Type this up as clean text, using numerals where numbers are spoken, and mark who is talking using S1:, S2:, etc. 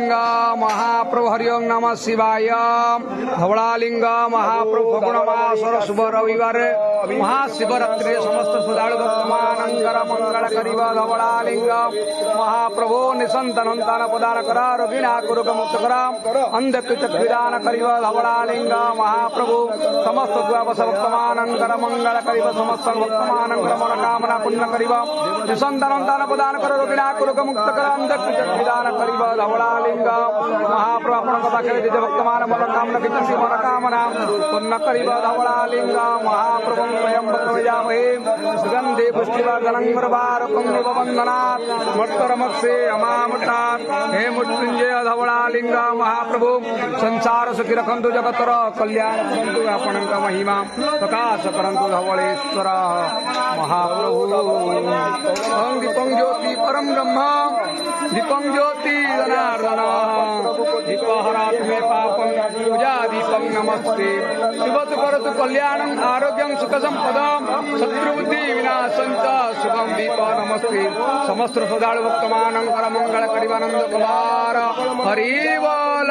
S1: महाप्रभु हरि ओम नमः शिवाय। धवलालिंग महाप्रभु फगुण मासर शुभ रविवार महाशिवरात्रि समस्त श्रद्धालु भक्तमानंकर मंगल करिब। धवलालिंग महाप्रभु निसंतनंतन प्रदान करा रोगिणा कुरुक मुक्त करा अंधकृत विधान करिब। धवलालिंग महाप्रभु समस्त द्वादश भक्तमानंकर मंगल करिब। समस्त भक्तमानंकर मनोकामना पुण्य करिब। निसंतनंतन प्रदान करा रोगिणा कुरुक मुक्त करा अंधकृत विधान करिब। धवलालिंग महाप्रभु आपणक पाखे जे भक्तमान मनोकामना किसी मनोकामना पुण्य करिब। धवलालिंग महाप्रभु स्वयं बतवयामहे सुगंधे पुष्टिवर्धनं गर्भारकं वंदनात् मत्तरमक्षे अमामतात्। हे मृत्युंजय धवलालिंग महाप्रभु संसार सुखी रखन्तु जगतर कल्याण करन्तु आपणक महिमा प्रकाश करन्तु धवलेश्वर महाप्रभु। ओं दीपं ज्योति परम ब्रह्म दीपं ज्योति जनार्दन दीपहरात् मे पापं पूजा दीपं नमस्ते। शुभतु करतु कल्याणं आरोग्यं सुख संपदं शत्रुबुद्धि विनाशं च सुखं दीप नमस्ते। समस्त श्रद्धालु भक्तमानंकर मंगल करिवानंद कुमार हरि बोल।